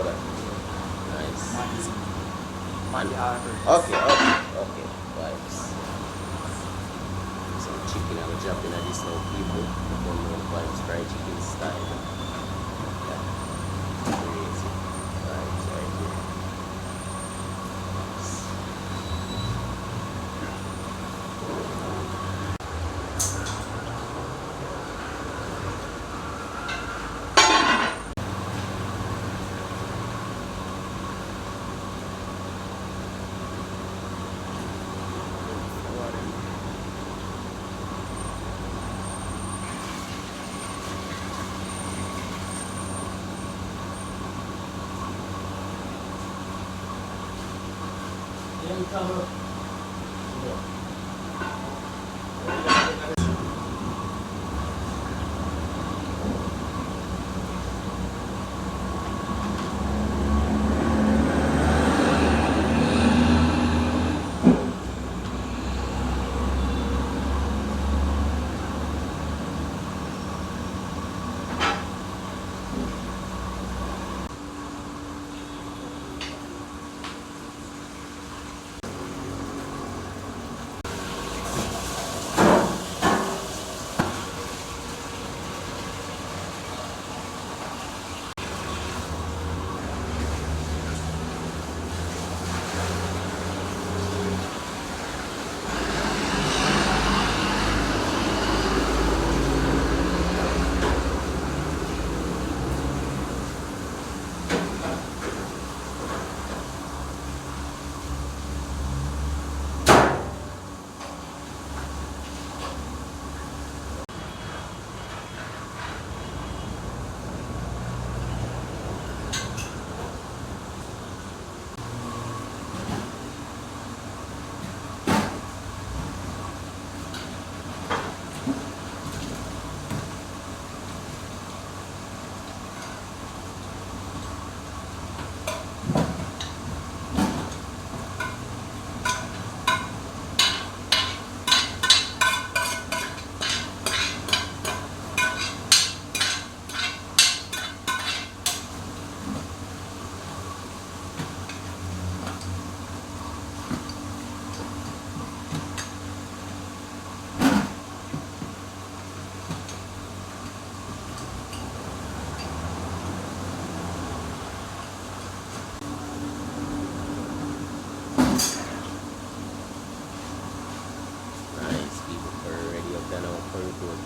powder. Nice. Okay. Vibes. Some chicken I will drop in at this now people. Vibes fried chicken style. Yeah. Crazy. Vibes right here.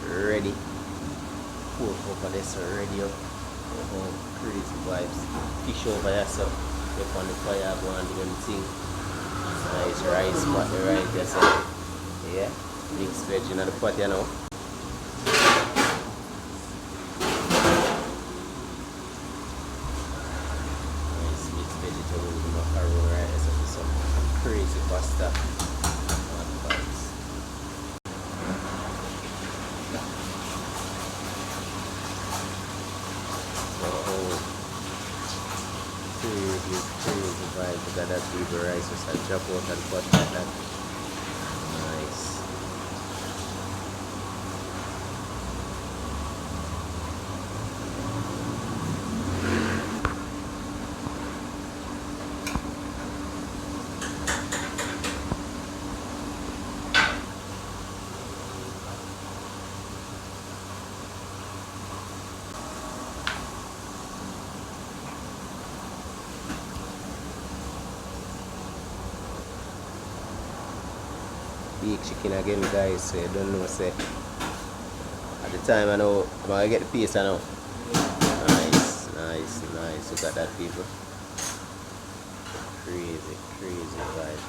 Ready. Pork over this already up. Oh, crazy vibes. Fish over here, so up on the fire, go and do them thing. Nice rice, pot the rice, that's it. Yeah, mixed veg in the pot, you know. Nice mixed vegetables, macaroni rice, and some crazy pasta. Crazy vibe. Look at that baby rice just a drop out and pot like that. Nice. Big chicken again, guys, so you don't know, say at the time I know I'm gonna get the piece, I know. Nice. Look at that, people. Crazy vibe.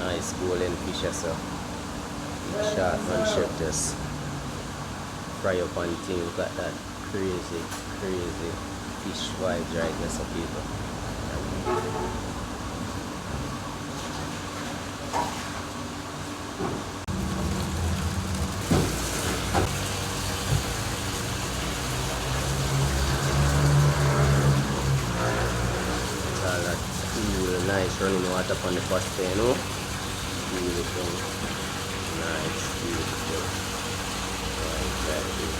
Nice golden fish as well. Sharp man chef just fry up on thing. Look at that crazy fish vibes right there, so people. Nice running water on the first pan, oh. Beautiful. Nice, beautiful. Right.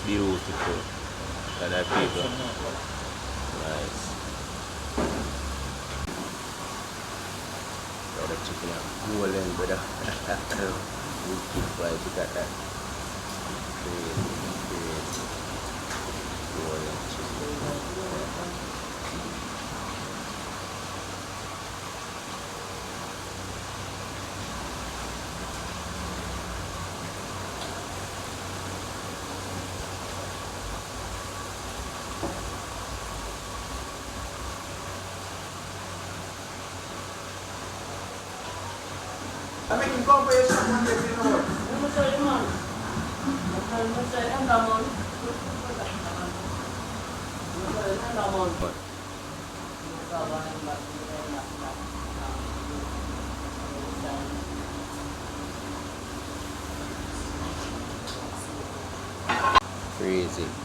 Beautiful. Look at that people. Nice. Got the chicken up golden, brother. Wicked vibes. Look at that. Crazy. Golden chicken. I'm making compilation one day, you know what?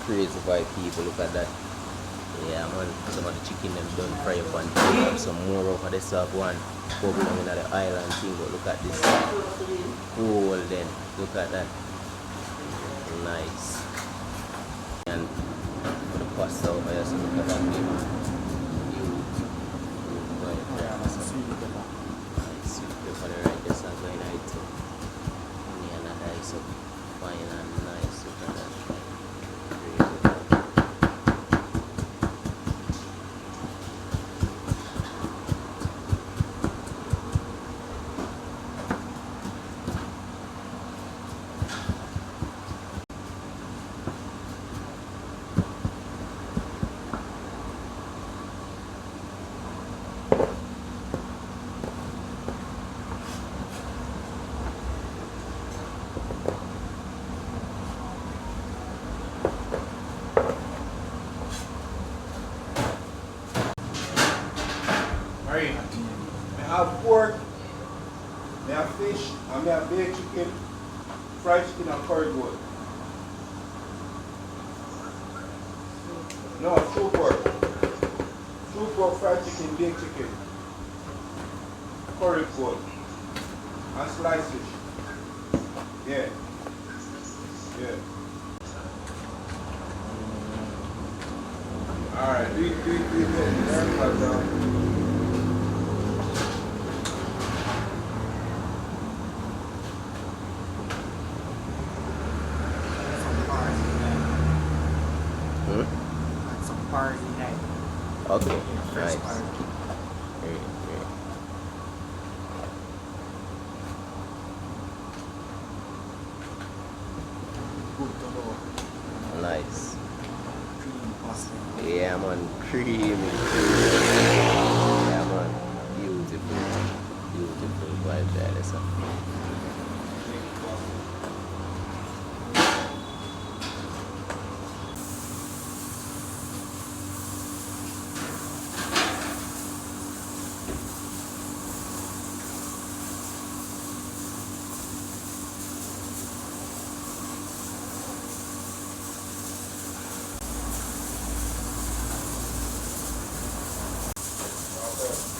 Crazy vibe people, look at that. Yeah man, some of the chicken them done fry up and have some more over the south one. Bubble down in the island thing, but look at this. Golden, look at that. Nice. And the pasta over here, so look at that people. Nice, sweet pepper right there, so I'm going to eat it. Onion and dice up fine and nice, look at that. I have pork, I have fish, and I have baked chicken, fried chicken and curry goat. No, true pork. True pork, fried chicken, baked chicken, curry goat, and sliced fish. Yeah. Alright, do it. Okay, nice. Great. Nice. Yeah man, creamy. Yeah man, beautiful vibe there, listen.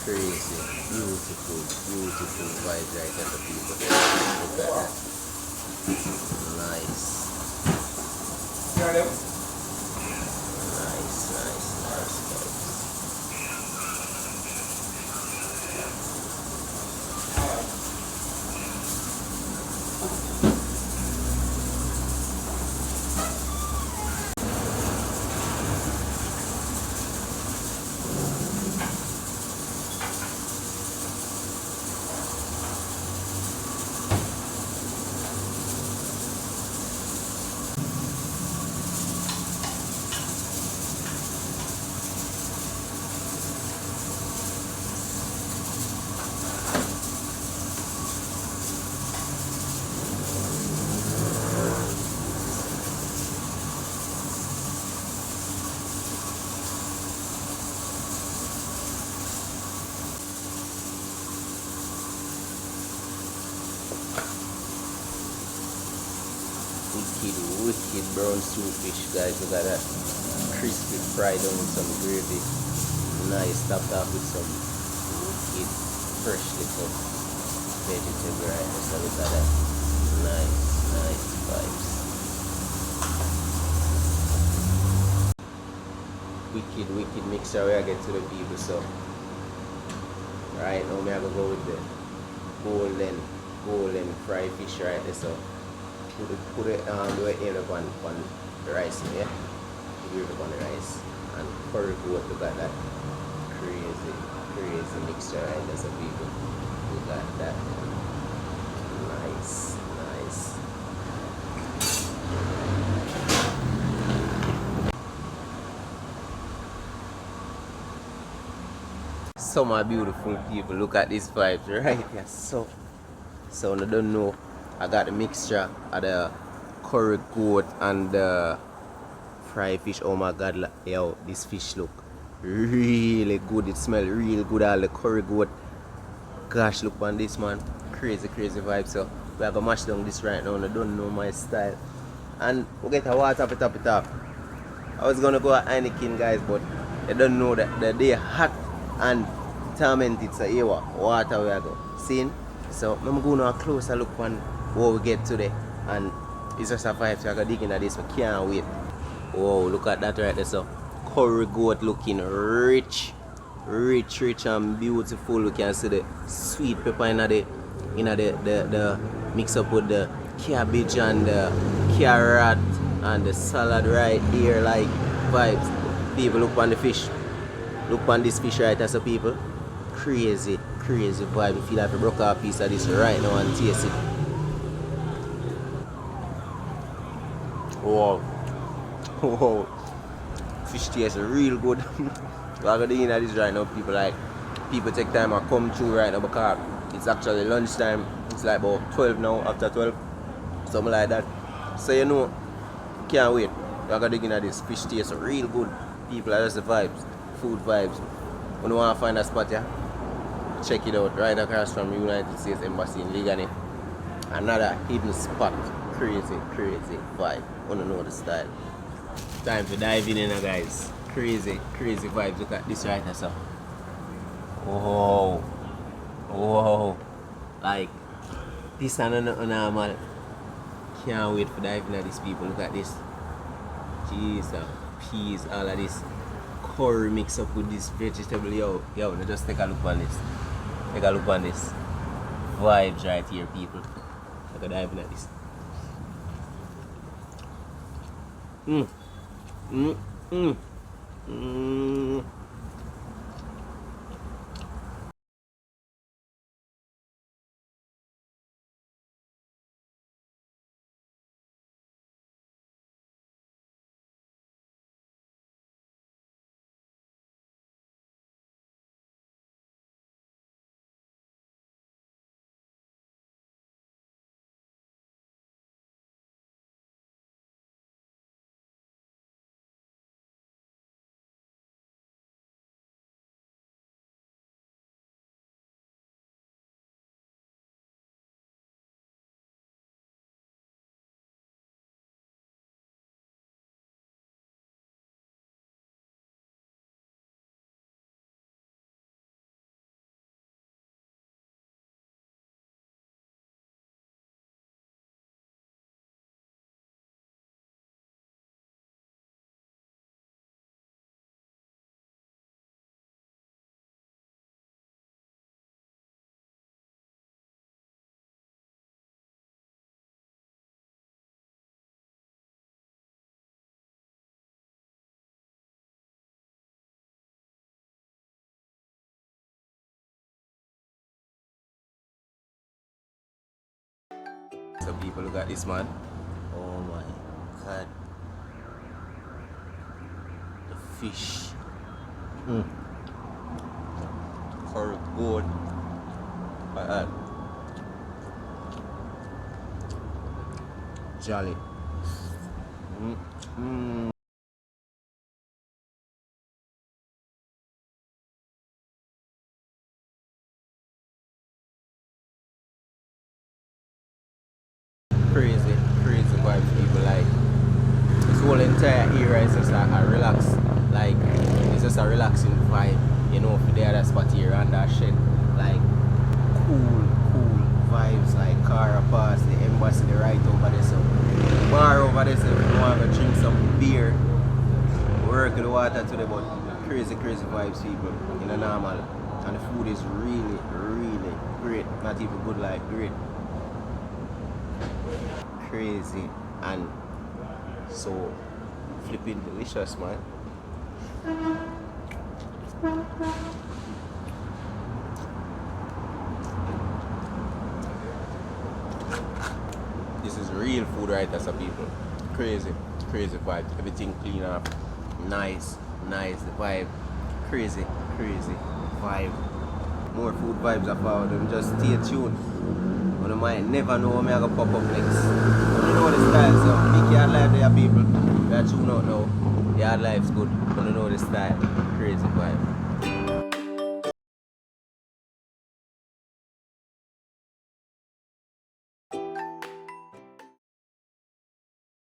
Crazy, beautiful vibe right there, the people. Look at that. Nice. Got him? Wicked, wicked brown stew fish, guys. Look at that. Crispy fried on with some gravy. Nice, topped off with some wicked, freshly cooked vegetable right there. So look at that. Nice, nice vibes. Wicked, wicked mixture where I get to the people. So right now, I'm gonna go with the golden fried fish right there. So put it do it in upon the rice, yeah. Do it upon the rice and curry goat. Look at that crazy mixture right there. So people, look at that. Nice, nice. So my beautiful people, look at these vibes right here. So I don't know. I got the mixture of the curry goat and the fried fish. Oh my god, yo, this fish look really good. It smells real good. All the curry goat. Gosh, look on this, man. Crazy vibe. So we are gonna mash down this right now. I don't know my style. And we get a water to top it up. I was gonna go at Heineken, guys, but I don't know that the day hot and tormented. So here water we are go. Seeing? So I'm going to a closer look on what we get today. And it's just a vibe. So I can dig into this. We can't wait. Whoa, look at that right there. So curry goat looking rich and beautiful. We can see the sweet pepper in the mix up with the cabbage and the carrot and the salad right here, like vibes. People, look on the fish. Look on this fish right there, so people. Crazy vibe. You feel like I broke a piece of this right now and taste it. Wow. Fish tastes real good. We're gonna do this right now, people. Like, people take time and come through right now because it's actually lunchtime. It's like about 12 now, after 12, something like that. So you know, can't wait. We're gonna dig into this. Fish tastes real good. People, are just the vibes, food vibes. When you want to find a spot, yeah, check it out. Right across from United States Embassy in Ligani. Another hidden spot. Crazy vibe. Wanna know the style. Time to dive in now, guys. Crazy vibes. Look at this right now, so. Whoa. Like, this is not normal. Can't wait for diving at these people. Look at this. Jeez, peas, all of this curry mix up with this vegetable. Yo, just take a look on this. Take a look on this. Vibes right here, people. Look at diving at this. So people, look at this, man. Oh my god. The fish. Curry goat. Like that. Jolly. Crazy vibes, people. entire area is just a relax, like it's just a relaxing vibe, you know, for the other spot here and that shit, like cool vibes, like Cara Pass, the embassy, the right over there, so bar over there, so if you want to drink some beer, work the water to the but crazy vibes, people, in a normal, and the food is really great, not even good, like great, crazy, and so flipping delicious, man. This is real food right there, some people. Crazy vibe. Everything clean up. Nice. The vibe. Crazy vibe. More food vibes about them. Just stay tuned. You might never know when I'm gonna pop up next. You know the style, so big yard life there, people. That you not know. Yard life's good. You know the style. Crazy vibe.